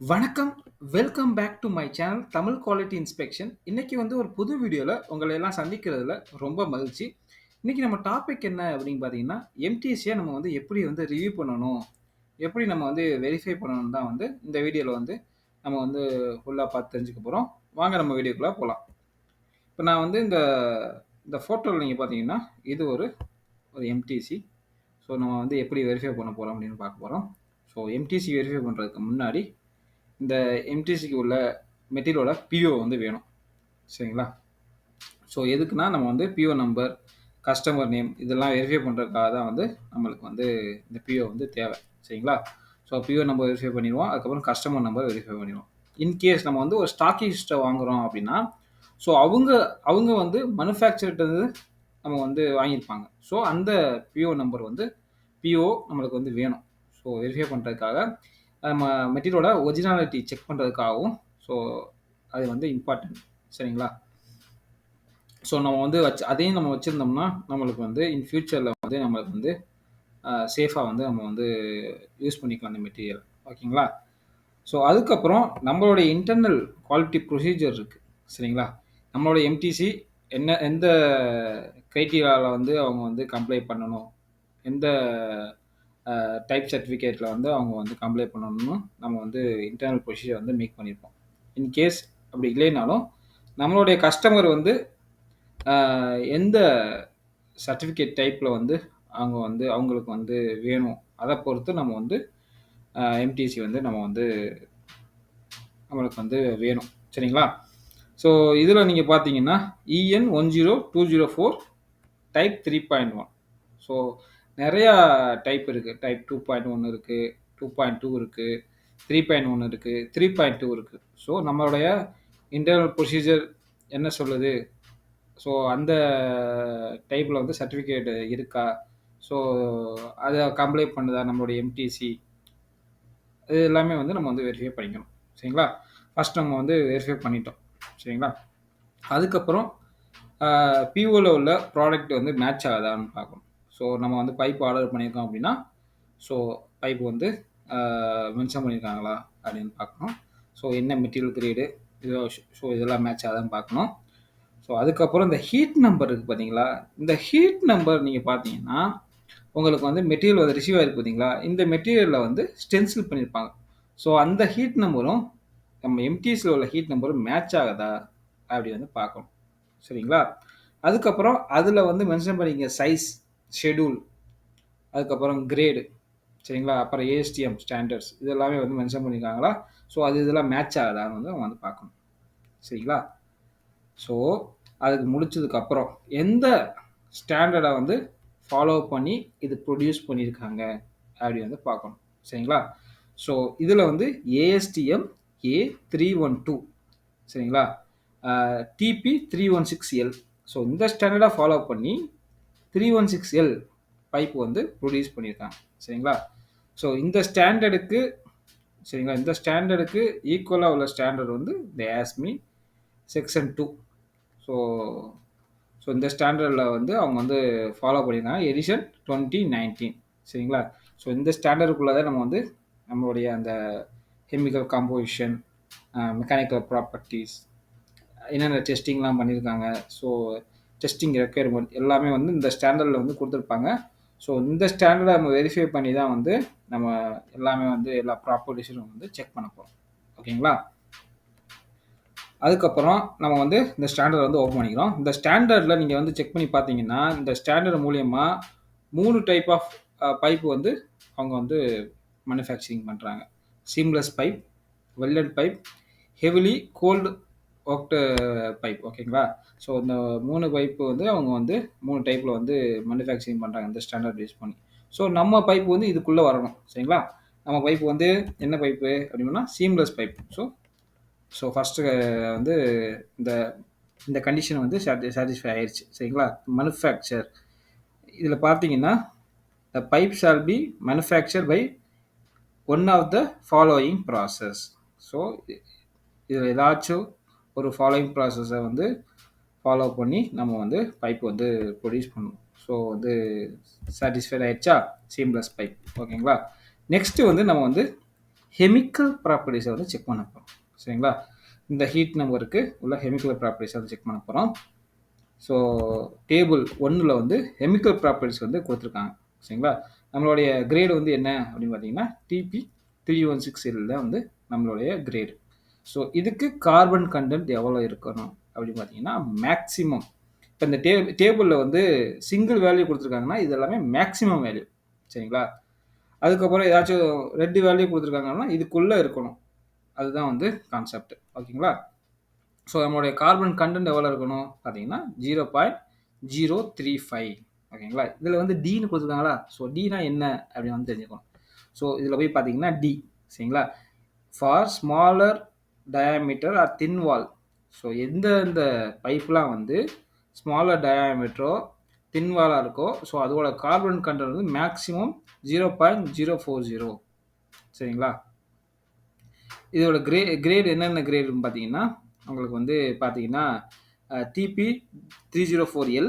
வணக்கம். Welcome back to my channel Tamil quality inspection. இன்னைக்கு வந்து ஒரு புது வீடியோல உங்கள எல்லாம் சந்திக்கிறதுல ரொம்ப மகிழ்ச்சி. இன்னைக்கு நம்ம டாபிக் என்ன அப்படின்னு பார்த்தீங்கன்னா, எம்டிசிய நம்ம வந்து எப்படி வந்து ரிவ்யூ பண்ணணும்? எப்படி நம்ம வந்து வெரிஃபை பண்ணணும்னு தான் வந்து இந்த வீடியோல வந்து நம்ம வந்து ஃபுல்லா பார்த்து தெரிஞ்சுக்க போறோம். வாங்க நம்ம வீடியோக்குள்ள போலாம். இப்ப நான் வந்து இந்த இந்த ஃபோட்டோல நீங்க பார்த்தீங்கன்னா, இது ஒரு ஒரு எம்டிசி. ஸோ நம்ம வந்து எப்படி வெரிஃபை பண்ண போறோம் அப்படின்னு பார்க்க போறோம். ஸோ எம்டிசி வெரிஃபை பண்றதுக்கு முன்னாடி இந்த எம்டிசிக்கு உள்ள மெட்டீரியலோட பிஓ வந்து வேணும். சரிங்களா? ஸோ எதுக்குன்னா நம்ம வந்து பிஓ நம்பர், கஸ்டமர் நேம் இதெல்லாம் வெரிஃபை பண்ணுறதுக்காக தான் வந்து நம்மளுக்கு வந்து இந்த பிஓ வந்து தேவை. சரிங்களா? ஸோ பிஓ நம்பர் வெரிஃபை பண்ணிடுவோம். அதுக்கப்புறம் கஸ்டமர் நம்பர் வெரிஃபை பண்ணிடுவோம். இன்கேஸ் நம்ம வந்து ஒரு ஸ்டாக்கிஸ்ட்டை வாங்குகிறோம் அப்படின்னா, ஸோ அவங்க அவங்க வந்து மேனுஃபேக்சர்கிட்டருந்து நம்ம வந்து வாங்கியிருப்பாங்க. ஸோ அந்த பிஓ நம்பர் வந்து பிஓ நம்மளுக்கு வந்து வேணும். ஸோ வெரிஃபை பண்ணுறதுக்காக நம்ம மெட்டீரியலோட ஒரிஜினாலிட்டி செக் பண்ணுறதுக்காகவும் ஸோ அது வந்து இம்பார்ட்டன்ட். சரிங்களா? ஸோ நம்ம வந்து அதையும் நம்ம வச்சுருந்தோம்னா நம்மளுக்கு வந்து இன் ஃபியூச்சரில் வந்து நம்மளுக்கு வந்து சேஃபாக வந்து நம்ம வந்து யூஸ் பண்ணிக்கலாம் அந்த மெட்டீரியல். ஓகேங்களா? ஸோ அதுக்கப்புறம் நம்மளுடைய இன்டர்னல் குவாலிட்டி ப்ரொசீஜர் இருக்குது. சரிங்களா? நம்மளோட எம்டிசி எந்த க்ரைட்டீரியாவில் வந்து அவங்க வந்து கம்ப்ளை பண்ணணும், எந்த டைப் சர்டிஃபிகேட்டில் வந்து அவங்க வந்து கம்ப்ளை பண்ணணும்னு நம்ம வந்து இன்டர்னல் ப்ரொசீஜர் வந்து மேக் பண்ணியிருப்போம். இன்கேஸ் அப்படி இல்லைனாலும் நம்மளுடைய கஸ்டமர் வந்து எந்த சர்டிஃபிகேட் டைப்பில் வந்து அவங்க வந்து அவங்களுக்கு வந்து வேணும் அதை பொறுத்து நம்ம வந்து எம்டிசி வந்து நம்ம வந்து நம்மளுக்கு வந்து வேணும். சரிங்களா? ஸோ இதில் நீங்கள் பார்த்தீங்கன்னா இஎன் 10204 டைப் 3.1. ஸோ நிறையா டைப் இருக்குது. டைப் 2.1 இருக்குது, 2.2 இருக்குது, 3.1 இருக்குது, 3.2 இருக்குது. ஸோ நம்மளுடைய இன்டர்னல் ப்ரொசீஜர் என்ன சொல்லுது? ஸோ அந்த டைப்பில் வந்து சர்டிஃபிகேட் இருக்கா? ஸோ அதை கம்ப்ளைண்ட் பண்ணுதா நம்மளுடைய எம்டிசி? இது எல்லாமே வந்து நம்ம வந்து வெரிஃபை பண்ணிக்கணும். சரிங்களா? ஃபஸ்ட் நம்ம வந்து வெரிஃபை பண்ணிட்டோம். சரிங்களா? அதுக்கப்புறம் பிஓவில் உள்ள ப்ராடக்ட் வந்து மேட்ச் ஆகுதான்னு பார்க்கணும். ஸோ நம்ம வந்து பைப் ஆர்டர் பண்ணியிருக்கோம் அப்படின்னா, ஸோ பைப் வந்து மென்ஷன் பண்ணியிருக்காங்களா அப்படின்னு பார்க்கணும். ஸோ என்ன மெட்டீரியல் கிரேடு இதோ ஸோ இதெல்லாம் மேட்ச் ஆகுதான்னு பார்க்கணும். ஸோ அதுக்கப்புறம் இந்த ஹீட் நம்பர் இருக்குது பார்த்தீங்களா? இந்த ஹீட் நம்பர் நீங்கள் பார்த்தீங்கன்னா உங்களுக்கு வந்து மெட்டீரியல் வந்து ரிசீவ் ஆகிருக்கு பார்த்தீங்களா? இந்த மெட்டீரியலில் வந்து ஸ்டென்சில் பண்ணியிருப்பாங்க. ஸோ அந்த ஹீட் நம்பரும் நம்ம எம்டிஎஸில் உள்ள ஹீட் நம்பரும் மேட்ச் ஆகுதா அப்படி வந்து பார்க்கணும். சரிங்களா? அதுக்கப்புறம் அதில் வந்து மென்ஷன் பண்ணிங்க சைஸ், ஷெடியூல், அதுக்கப்புறம் கிரேடு. சரிங்களா? அப்புறம் ஏஎஸ்டிஎம் ஸ்டாண்டர்ட்ஸ் இது எல்லாமே வந்து மென்ஷன் பண்ணியிருக்காங்களா? ஸோ இதெல்லாம் மேட்ச் ஆகுதான்னு வந்து அவங்க வந்து பார்க்கணும். சரிங்களா? ஸோ அதுக்கு முடிச்சதுக்கப்புறம் எந்த ஸ்டாண்டர்டை வந்து ஃபாலோ பண்ணி இது ப்ரொடியூஸ் பண்ணியிருக்காங்க அப்படி வந்து பார்க்கணும். சரிங்களா? ஸோ இதில் வந்து ஏஎஸ்டிஎம் A312 சரிங்களா? DP 316L. ஸோ இந்த ஸ்டாண்டர்டாக ஃபாலோ பண்ணி 316L பைப் வந்து ப்ரொடியூஸ் பண்ணியிருக்காங்க. சரிங்களா? ஸோ இந்த ஸ்டாண்டர்டுக்கு சரிங்களா, இந்த ஸ்டாண்டர்டுக்கு ஈக்குவலாக உள்ள ஸ்டாண்டர்ட் வந்து இந்த ஆஸ்மி செக்ஷன் 2. ஸோ ஸோ இந்த ஸ்டாண்டர்டில் வந்து அவங்க வந்து ஃபாலோ பண்ணியிருக்காங்க எடிஷன் 2019. சரிங்களா? ஸோ இந்த ஸ்டாண்டர்டுக்குள்ளே தான் நம்ம வந்து நம்மளுடைய அந்த கெமிக்கல் காம்போசிஷன், மெக்கானிக்கல் ப்ராப்பர்ட்டிஸ் என்னென்ன டெஸ்டிங்லாம் பண்ணியிருக்காங்க, ஸோ டெஸ்டிங் ரெக்குயர்மெண்ட் எல்லாமே வந்து இந்த ஸ்டாண்டர்டில் வந்து கொடுத்துருப்பாங்க. ஸோ இந்த ஸ்டாண்டர்டை நம்ம வெரிஃபை பண்ணி தான் வந்து நம்ம எல்லாமே வந்து எல்லா ப்ராப்பர்ட்டிஸும் வந்து செக் பண்ண போகிறோம். ஓகேங்களா? அதுக்கப்புறம் நம்ம வந்து இந்த ஸ்டாண்டர்ட் வந்து ஓப்பன் பண்ணிக்கிறோம். இந்த ஸ்டாண்டர்டில் நீங்கள் வந்து செக் பண்ணி பார்த்தீங்கன்னா இந்த ஸ்டாண்டர்ட் மூலியமாக 3 டைப் ஆஃப் பைப் வந்து அவங்க வந்து மேனுஃபேக்சரிங் பண்ணுறாங்க. Seamless pipe, welded pipe, heavily cold worked pipe. ஓகேங்களா? ஸோ இந்த 3 பைப்பு வந்து அவங்க வந்து 3 டைப்பில் வந்து மேனுஃபேக்சரிங் பண்ணுறாங்க இந்த ஸ்டாண்டர்ட் யூஸ் பண்ணி. ஸோ நம்ம பைப் வந்து இதுக்குள்ளே வரணும். சரிங்களா? நம்ம பைப் வந்து என்ன பைப்பு அப்படின்னா சீம்லெஸ் பைப். ஸோ ஃபஸ்ட்டு வந்து இந்த இந்த கண்டிஷன் வந்து சாட்டிஸ்ஃபை ஆயிடுச்சு. சரிங்களா? மேனுஃபேக்சர் இதில் பார்த்தீங்கன்னா the pipe shall be manufacture by one of the following process. So இதில் ஏதாச்சும் ஒரு ஃபாலோயிங் ப்ராசஸை வந்து ஃபாலோ பண்ணி நம்ம வந்து பைப் வந்து ப்ரொடியூஸ் பண்ணணும். ஸோ வந்து சாட்டிஸ்ஃபைட் ஆயிடுச்சா சீம்லெஸ் பைப். ஓகேங்களா? நெக்ஸ்ட்டு வந்து நம்ம வந்து கெமிக்கல் ப்ராப்பர்ட்டிஸை வந்து செக் பண்ண போகிறோம். சரிங்களா? இந்த ஹீட் நம்பருக்கு உள்ள கெமிக்கல் ப்ராப்பர்ட்டிஸை வந்து செக் பண்ண போகிறோம். ஸோ டேபிள் 1ல் வந்து கெமிக்கல் ப்ராப்பர்ட்டிஸ் வந்து கொடுத்துருக்காங்க. சரிங்களா? நம்மளுடைய கிரேடு வந்து என்ன அப்படின்னு பார்த்தீங்கன்னா டிபி 316L தான் வந்து நம்மளுடைய கிரேடு. ஸோ இதுக்கு கார்பன் கண்டென்ட் எவ்வளோ இருக்கணும் அப்படின்னு பார்த்தீங்கன்னா மேக்ஸிமம். இப்போ இந்த டேபிளில் வந்து சிங்கிள் வேல்யூ கொடுத்துருக்காங்கன்னா இது எல்லாமே மேக்ஸிமம் வேல்யூ. சரிங்களா? அதுக்கப்புறம் ஏதாச்சும் ரெண்டு வேல்யூ கொடுத்துருக்காங்கன்னா இதுக்குள்ளே இருக்கணும். அதுதான் வந்து கான்செப்ட். ஓகேங்களா? ஸோ நம்மளுடைய கார்பன் கண்டென்ட் எவ்வளோ இருக்கணும் பார்த்தீங்கன்னா 0.035. ஓகேங்களா? இதில் வந்து டின்னு கொடுத்துருக்காங்களா? ஸோ டினா என்ன அப்படின்னு வந்து தெரிஞ்சுக்கணும். ஸோ இதில் போய் பார்த்தீங்கன்னா டி. சரிங்களா? For smaller diameter or thin wall. So எந்த பைப்லாம் வந்து ஸ்மாலர் டயாமீட்டரோ தின் வாலாக இருக்கோ ஸோ அதோட கார்பன் கண்டென்ட் வந்து மேக்ஸிமம் 0.040. சரிங்களா? இதோட கிரேடு என்னென்ன கிரேடுன்னு பார்த்தீங்கன்னா உங்களுக்கு வந்து பார்த்தீங்கன்னா டிபி 304L,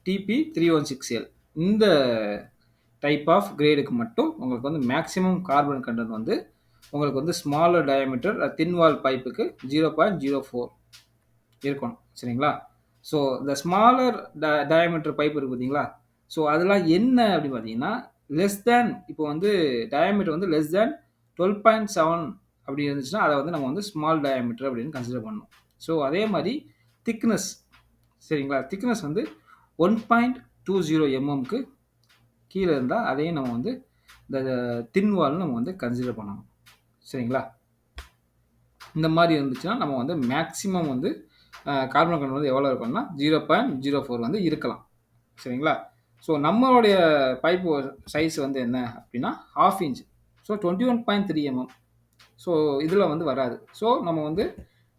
டிபி 316L இந்த டைப் ஆஃப் கிரேடுக்கு மட்டும் உங்களுக்கு வந்து மேக்ஸிமம் கார்பன் கண்டென்ட் வந்து உங்களுக்கு வந்து ஸ்மாலர் டயாமீட்டர் தின் வால் பைப்புக்கு 0.04 இருக்கணும். சரிங்களா? ஸோ இந்த ஸ்மாலர் டயாமீட்டர் பைப் இருக்குது பார்த்தீங்களா? ஸோ அதெல்லாம் என்ன அப்படின்னு பார்த்தீங்கன்னா லெஸ் தேன் இப்போ வந்து டயாமீட்டர் வந்து லெஸ் தேன் 12.7 அப்படி இருந்துச்சுன்னா அதை வந்து நம்ம வந்து ஸ்மால் டயாமீட்டர் அப்படின்னு கன்சிடர் பண்ணணும். ஸோ அதே மாதிரி திக்னஸ். சரிங்களா? திக்னஸ் வந்து 1.20 mmக்கு கீழே இருந்தால் அதையும் நம்ம வந்து இந்த தின் வால்னு நம்ம வந்து கன்சிடர் பண்ணணும். சரிங்களா? இந்த மாதிரி இருந்துச்சுன்னா நம்ம வந்து மேக்ஸிமம் வந்து கார்பன் கண்டென்ட் வந்து எவ்வளோ இருக்கும்னா 0.04 வந்து இருக்கலாம். சரிங்களா? ஸோ நம்மளுடைய பைப்பு சைஸ் வந்து என்ன அப்படின்னா 1/2 inch. So 21.3 mm. ஸோ இதில் வந்து வராது. ஸோ நம்ம வந்து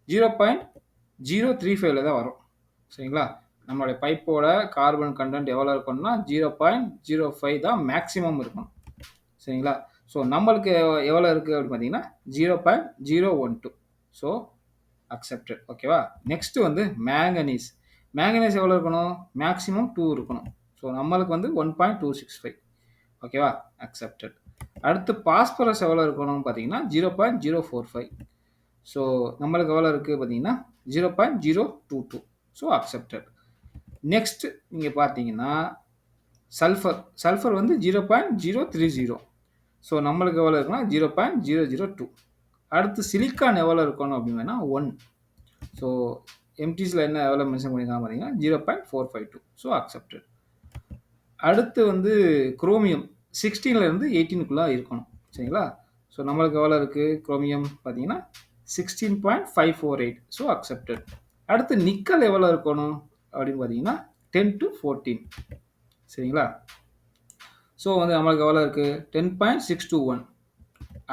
0.035 தான் வரும். சரிங்களா? நம்மளுடைய பைப்போட கார்பன் கண்டென்ட் எவ்வளோ இருக்கும்னா 0.05 தான் மேக்ஸிமம் இருக்கும். சரிங்களா? ஸோ நம்மளுக்கு எவ்வளோ இருக்குது அப்படின்னு பார்த்தீங்கன்னா 0.012. So accepted. ஓகேவா? நெக்ஸ்ட் வந்து மேங்கனீஸ். மேங்கனீஸ் எவ்வளோ இருக்கணும்? மேக்ஸிமம் 2 இருக்கணும். ஸோ நம்மளுக்கு வந்து 1.265. ஓகேவா? அக்செப்டட். அடுத்து பாஸ்பரஸ் எவ்வளோ இருக்கணும்னு பார்த்தீங்கன்னா 0.045. ஸோ நம்மளுக்கு எவ்வளோ இருக்குது பார்த்தீங்கன்னா 0.022. So accepted. நெக்ஸ்ட் நீங்கள் பார்த்தீங்கன்னா சல்ஃபர் வந்து 0.030. ஸோ நம்மளுக்கு எவ்வளோ இருக்குன்னா 0.002. அடுத்து சிலிக்கான் எவ்வளோ இருக்கணும் அப்படின்னா 1. ஸோ எம்டிஸில் என்ன எவ்வளோ மென்ஷன் பண்ணியிருக்காங்க பார்த்தீங்கன்னா 0.452. So accepted. அடுத்து வந்து குரோமியம் 16லேருந்து 18க்குள்ளே இருக்கணும். சரிங்களா? ஸோ நம்மளுக்கு எவ்வளோ இருக்குது குரோமியம் பார்த்தீங்கன்னா 16.548. So accepted. அடுத்து நிக்கல் எவ்வளோ இருக்கணும் அப்படின்னு பார்த்தீங்கன்னா 10 to 14. சரிங்களா? ஸோ வந்து நம்மளுக்கு எவ்வளோ இருக்குது 10.621.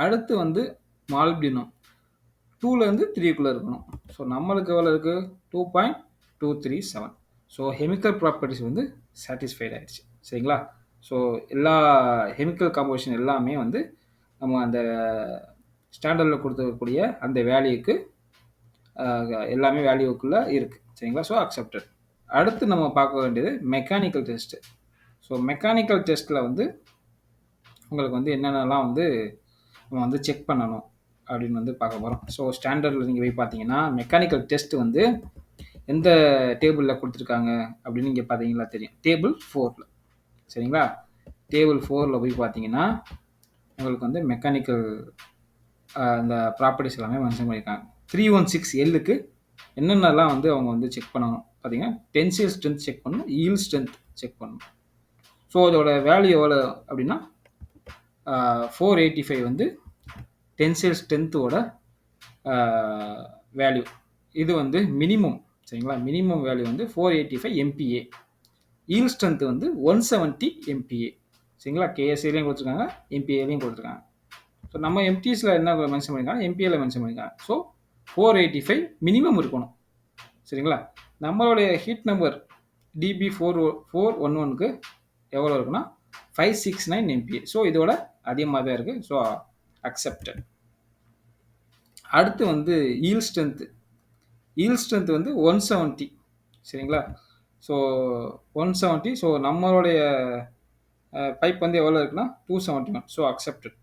அடுத்து வந்து மால்பிடினம் 2லேருந்து 3க்குள்ளே இருக்கணும். ஸோ நம்மளுக்கு எவ்வளோ இருக்குது 2.237. ஸோ கெமிக்கல் ப்ராப்பர்ட்டிஸ் வந்து சாட்டிஸ்ஃபைட் ஆகிடுச்சு. சரிங்களா? ஸோ எல்லா கெமிக்கல் காம்போசிஷன் எல்லாமே வந்து நம்ம அந்த ஸ்டாண்டர்டில் கொடுத்துருக்கக்கூடிய அந்த வேல்யூக்கு எல்லாமே வேல்யூக்குள்ளே இருக்குது. சரிங்களா? So accepted. அடுத்து நம்ம பார்க்க வேண்டியது மெக்கானிக்கல் டெஸ்ட்டு. ஸோ மெக்கானிக்கல் டெஸ்ட்டில் வந்து உங்களுக்கு வந்து என்னென்னலாம் வந்து நம்ம வந்து செக் பண்ணணும் அப்படின்னு வந்து பார்க்க போகிறோம். ஸோ ஸ்டாண்டர்டில் நீங்கள் போய் பார்த்தீங்கன்னா மெக்கானிக்கல் டெஸ்ட் வந்து எந்த டேபிளில் கொடுத்துருக்காங்க அப்படின்னு நீங்கள் பார்த்தீங்களா தெரியும். டேபிள் 4ல். சரிங்களா? டேபிள் 4ல் போய் பார்த்தீங்கன்னா உங்களுக்கு வந்து மெக்கானிக்கல் அந்த ப்ராப்பர்ட்டிஸ் எல்லாமே மென்ஷன் பண்ணியிருக்காங்க. 316Lக்கு என்னென்னலாம் வந்து அவங்க வந்து செக் பண்ணணும் பார்த்தீங்கன்னா டென்சைல் ஸ்ட்ரென்த் செக் பண்ணணும், ஈல்ட் ஸ்ட்ரென்த் செக் பண்ணணும். ஸோ அதோட வேல்யூ எவ்வளோ அப்படின்னா 485 வந்து டென்சைல் ஸ்ட்ரென்த்தோட வேல்யூ. இது வந்து மினிமம். சரிங்களா? மினிமம் வேல்யூ வந்து 485 MPa. ஈல்ட் ஸ்ட்ரென்த் வந்து 170 MPa. சரிங்களா? கேஎஸ்ஏலையும் கொடுத்துருக்காங்க, MPAலையும் கொடுத்துருக்காங்க. ஸோ நம்ம எம்டிஸில் என்ன மென்ஷன் பண்ணியிருக்காங்க, MPAல மென்ஷன் பண்ணியிருக்காங்க. ஸோ 485 மினிமம் இருக்கணும். சரிங்களா? நம்மளுடைய ஹீட் நம்பர் DB411க்கு எவ்வளோ இருக்குன்னா 569 MPa. ஸோ இதோட அதிகமாக தான் இருக்குது. So accepted. அடுத்து வந்து ஈல்ட் ஸ்ட்ரென்த்து. ஈல்ட் ஸ்ட்ரென்த் வந்து 170. சரிங்களா? ஸோ 170. ஸோ நம்மளுடைய பைப் வந்து எவ்வளோ இருக்குன்னா 271. So accepted.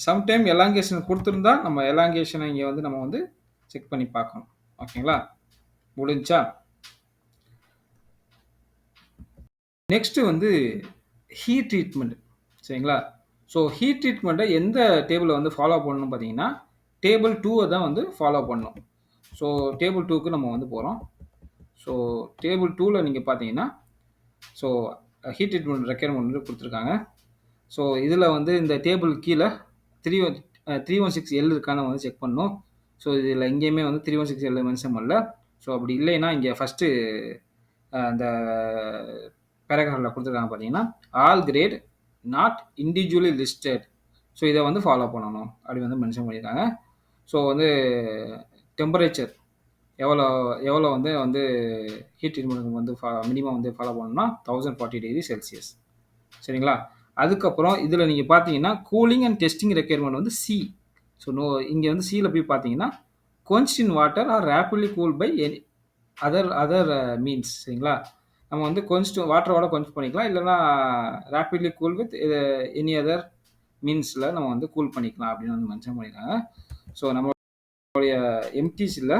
சம்டைம் எலாங்கேஷன் குடுத்திருந்தா, நம்ம எலாங்கேஷன இங்க வந்து நம்ம வந்து செக் பண்ணி பார்க்கணும். ஓகேங்களா? முடிஞ்ச்சா? நெக்ஸ்ட் வந்து ஹீட் ட்ரீட்மெண்ட். சரிங்களா? ஸோ ஹீட் ட்ரீட்மெண்ட்ட எந்த டேபிள்ல வந்து ஃபாலோ பண்ணணும்னு பார்த்தீங்கன்னா, டேபிள் 2 தான் வந்து ஃபாலோ பண்ணணும். ஸோ டேபிள் 2க்கு நம்ம வந்து போறோம். ஸோ டேபிள் 2ல நீங்க பார்த்தீங்கன்னா, ஸோ ஹீட் ட்ரீட்மெண்ட் ரெக்யர்மென்ட் வந்து குடுத்துருக்காங்க. ஸோ இதில வந்து இந்த டேபிள் கீழ 3 316 எல் இருக்கான்னு வந்து செக் பண்ணணும். ஸோ இதில எங்கேயுமே வந்து 316 எல் மென்ஷன் பண்ணல. ஸோ அப்படி இல்லைன்னா, இங்க ஃபர்ஸ்ட்டு அந்த பேராகிராஃப்ல குடுத்துருக்காங்க பார்த்தீங்கன்னா, all grade not individually listed. So இத வந்து ஃபாலோ பண்ணணும். அப்படி வந்து மென்ஷன் பண்ணியிருக்காங்க. ஸோ வந்து டெம்பரேச்சர் எவ்வளோ எவ்வளோ வந்து வந்து ஹீட் ட்ரீட்மென்ட் வந்து மினிமம் வந்து ஃபாலோ பண்ணணும்னா 1040 டிகிரி செல்சியஸ். சரிங்களா? அதுக்கப்புறம் இதில நீங்க பார்த்தீங்கன்னா, கூலிங் அண்ட் டெஸ்டிங் ரெக்யர்மென்ட் வந்து சி. ஸோ இங்க வந்து சில போய் பார்த்தீங்கன்னா, quenched in water or rapidly cooled by any other other means சரிங்களா? நம்ம வந்து வாட்டரோட quench பண்ணிக்கலாம். இல்லன்னா ராப்பிட்லி கூல் வித் எனி அதர் மீன்ஸ்ல நம்ம வந்து கூல் பண்ணிக்கலாம் அப்படின்னு வந்து மென்ஷன் பண்ணியிருக்காங்க. ஸோ நம்மளுடைய எம்டிசில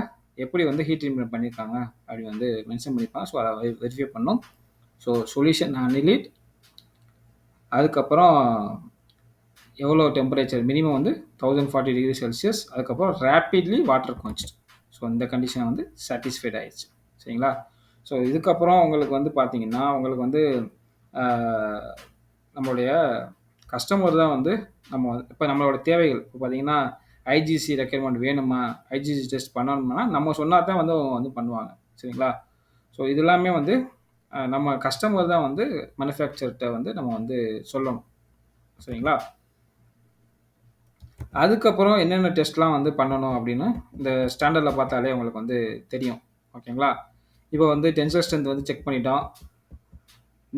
எப்படி வந்து ஹீட் ட்ரீட்மெண்ட் பண்ணியிருக்காங்க அப்படி வந்து மென்ஷன் பண்ணியிருப்பாங்க. ஸோ அதை வெரிஃபை பண்ணணும். ஸோ சொல்யூஷன் அனிலிட் அதுக்கப்புறம் எவ்வளோ டெம்பரேச்சர் மினிமம் வந்து 1040 டிகிரி செல்சியஸ். அதுக்கப்புறம் ரேப்பிட்லி வாட்டர் quenched. ஸோ இந்த கண்டிஷன் வந்து சாட்டிஸ்ஃபைட் ஆயிடுச்சு. சரிங்களா? ஸோ இதுக்கப்புறம் உங்களுக்கு வந்து பார்த்தீங்கன்னா, உங்களுக்கு வந்து நம்மளுடைய கஸ்டமர் தான் வந்து நம்ம இப்போ நம்மளோட தேவைகள் இப்போ பார்த்தீங்கன்னா, ஐஜிசி ரெக்யர்மெண்ட் வேணுமா? ஐஜிசி டெஸ்ட் பண்ணணுமா? நம்ம சொன்னா தான் வந்து அவங்க வந்து பண்ணுவாங்க. சரிங்களா? ஸோ இது எல்லாமே வந்து நம்ம கஸ்டமர் தான் வந்து மேனுஃபேக்சர்ட்ட வந்து நம்ம வந்து சொல்லணும். சரிங்களா? அதுக்கப்புறம் என்னென்ன டெஸ்ட்லாம் வந்து பண்ணணும் அப்படின்னு இந்த ஸ்டாண்டர்ட்ல பார்த்தாலே உங்களுக்கு வந்து தெரியும். ஓகேங்களா? இப்போ வந்து டென்சைல் ஸ்ட்ரென்த் வந்து செக் பண்ணிட்டோம்.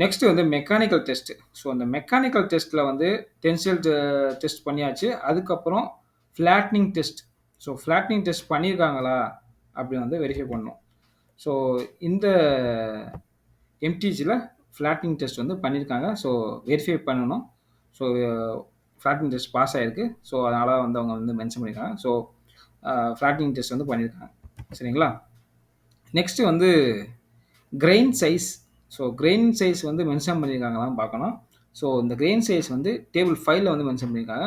நெக்ஸ்ட் வந்து மெக்கானிக்கல் டெஸ்ட். ஸோ அந்த மெக்கானிக்கல் டெஸ்ட்ல வந்து டென்சைல் டெஸ்ட் பண்ணியாச்சு. அதுக்கப்புறம் flattening test. So flattening test பண்ணியிருக்காங்களா அப்படின்னு வந்து வெரிஃபை பண்ணணும். ஸோ இந்த எம்டிஜில ஃப்ளாட்னிங் டெஸ்ட் வந்து பண்ணியிருக்காங்க. ஸோ வெரிஃபை பண்ணணும். ஸோ ஃப்ளாட்னிங் டெஸ்ட் பாஸ் ஆயிருக்கு. ஸோ அதனால வந்து அவங்க வந்து மென்ஷன் பண்ணியிருக்காங்க. ஸோ ஃப்ளாட்னிங் டெஸ்ட் வந்து பண்ணியிருக்காங்க. சரிங்களா? நெக்ஸ்ட் வந்து grain size. So grain size வந்து மென்ஷன் பண்ணியிருக்காங்களான்னு பார்க்கணும். ஸோ இந்த கிரெயின் சைஸ் வந்து டேபிள் 5ல வந்து மென்ஷன் பண்ணியிருக்காங்க.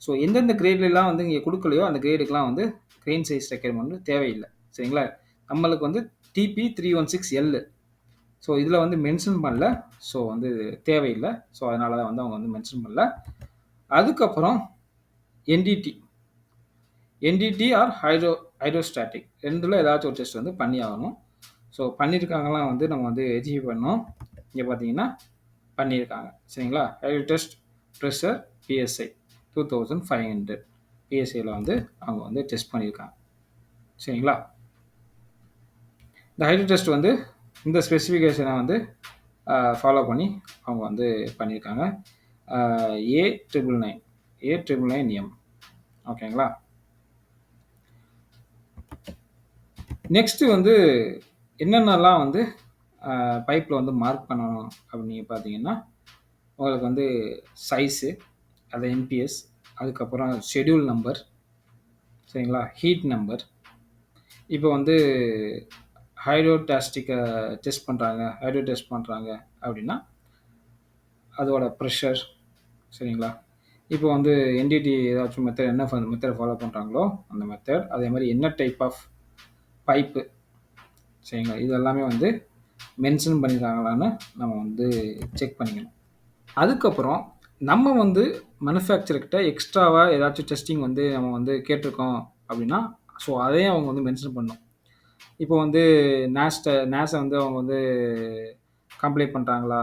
ஸோ எந்தெந்த கிரேட்லலாம் வந்து இங்கே கொடுக்கலையோ அந்த கிரேடுக்குலாம் வந்து கிரெயின் சைஸ் ரெக்யர்மெண்ட் வந்து தேவையில்லை. சரிங்களா? நம்மளுக்கு வந்து டிபி 316 எல். ஸோ இதில் வந்து மென்ஷன் பண்ணல. ஸோ வந்து தேவையில்லை. ஸோ அதனால தான் வந்து அவங்க வந்து மென்ஷன் பண்ணல. அதுக்கப்புறம் என்டிடி என்டிடி ஆர் ஹைட்ரோஸ்டாட்டிக் ரெண்டில் ஏதாச்சும் ஒரு டெஸ்ட் வந்து பண்ணி ஆகணும். ஸோ பண்ணியிருக்காங்கலாம் வந்து நம்ம வந்து வெரிஃபை பண்ணோம். இங்கே பார்த்தீங்கன்னா பண்ணியிருக்காங்க. சரிங்களா? ஹைட்ரோ டெஸ்ட் ப்ரெஷர் பிஎஸ்ஐ 2500 பிஎஸ்ஐயில் வந்து அவங்க வந்து டெஸ்ட் பண்ணியிருக்காங்க. சரிங்களா? இந்த ஹைட்ரோ டெஸ்ட் வந்து இந்த ஸ்பெசிஃபிகேஷனை வந்து ஃபாலோ பண்ணி அவங்க வந்து பண்ணியிருக்காங்க. A999 ஓகேங்களா? நெக்ஸ்ட் வந்து என்னென்னலாம் வந்து பைப்பில் வந்து மார்க் பண்ணணும் அப்படின்னு பார்த்தீங்கன்னா, உங்களுக்கு வந்து சைஸு, அது எம்பிஎஸ், அதுக்கப்புறம் ஷெட்யூல் நம்பர், சரிங்களா? Heat number. இப்போ வந்து ஹைட்ரோடாஸ்டிக்கை டெஸ்ட் பண்ணுறாங்க, ஹைட்ரோ டெஸ்ட் பண்ணுறாங்க அப்படின்னா அதோட ப்ரெஷர். சரிங்களா? இப்போ வந்து என்டிடி ஏதாச்சும் மெத்தட் என்ன மெத்தட் ஃபாலோ பண்ணுறாங்களோ அந்த மெத்தட், அதே மாதிரி என்ன டைப் ஆஃப் பைப்பு, சரிங்களா? இது எல்லாமே வந்து மென்ஷன் பண்ணியிருக்காங்களான்னு நம்ம வந்து செக் பண்ணிக்கணும். அதுக்கப்புறம் நம்ம வந்து மேனுஃபேக்சர்கிட்ட எக்ஸ்ட்ராவாக ஏதாச்சும் டெஸ்டிங் வந்து நம்ம வந்து கேட்டிருக்கோம் அப்படின்னா, ஸோ அதையும் அவங்க வந்து மென்ஷன் பண்ணணும். இப்போ வந்து நேஸை வந்து அவங்க வந்து கம்ப்ளைண்ட் பண்ணுறாங்களா?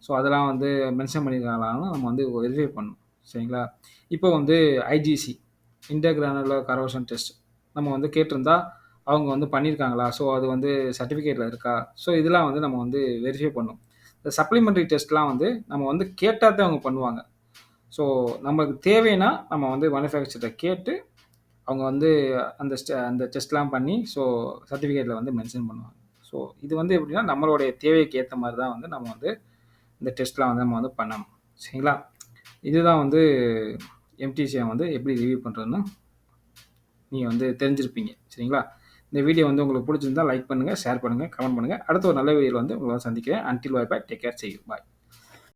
ஸோ அதெல்லாம் வந்து மென்ஷன் பண்ணியிருக்காங்களான்னு நம்ம வந்து வெரிஃபை பண்ணணும். சரிங்களா? இப்போ வந்து ஐஜிசி இன்டர்கிரானுலர் கரோஷன் டெஸ்ட் நம்ம வந்து கேட்டிருந்தா அவங்க வந்து பண்ணியிருக்காங்களா? ஸோ அது வந்து சர்டிஃபிகேட்டில் இருக்கா? ஸோ இதெல்லாம் வந்து நம்ம வந்து வெரிஃபை பண்ணணும். இந்த சப்ளிமெண்ட்ரி டெஸ்ட்லாம் வந்து நம்ம வந்து கேட்டால் தான் அவங்க பண்ணுவாங்க. ஸோ நமக்கு தேவைன்னா நம்ம வந்து மேனுஃபேக்சர்கிட்ட கேட்டு அவங்க வந்து அந்த டெஸ்ட்லாம் பண்ணி ஸோ சர்டிஃபிகேட்டில் வந்து மென்ஷன் பண்ணுவாங்க. ஸோ இது வந்து எப்படின்னா நம்மளுடைய தேவைக்கு ஏற்ற மாதிரி தான் வந்து நம்ம வந்து இந்த டெஸ்ட்லாம் வந்து நம்ம வந்து பண்ணணும். சரிங்களா? இதுதான் வந்து எம்டிசியை வந்து எப்படி ரிவ்யூ பண்ணுறதுன்னு நீங்கள் வந்து தெரிஞ்சிருப்பீங்க. சரிங்களா? இந்த வீடியோ வந்து உங்களுக்கு பிடிச்சிருந்தா லைக் பண்ணுங்கள், ஷேர் பண்ணுங்கள், கமெண்ட் பண்ணுங்கள். அடுத்த ஒரு நல்ல வீடியோவில் வந்து உங்களை சந்திக்கிறேன். Until bye bye. Take care. see you. Bye.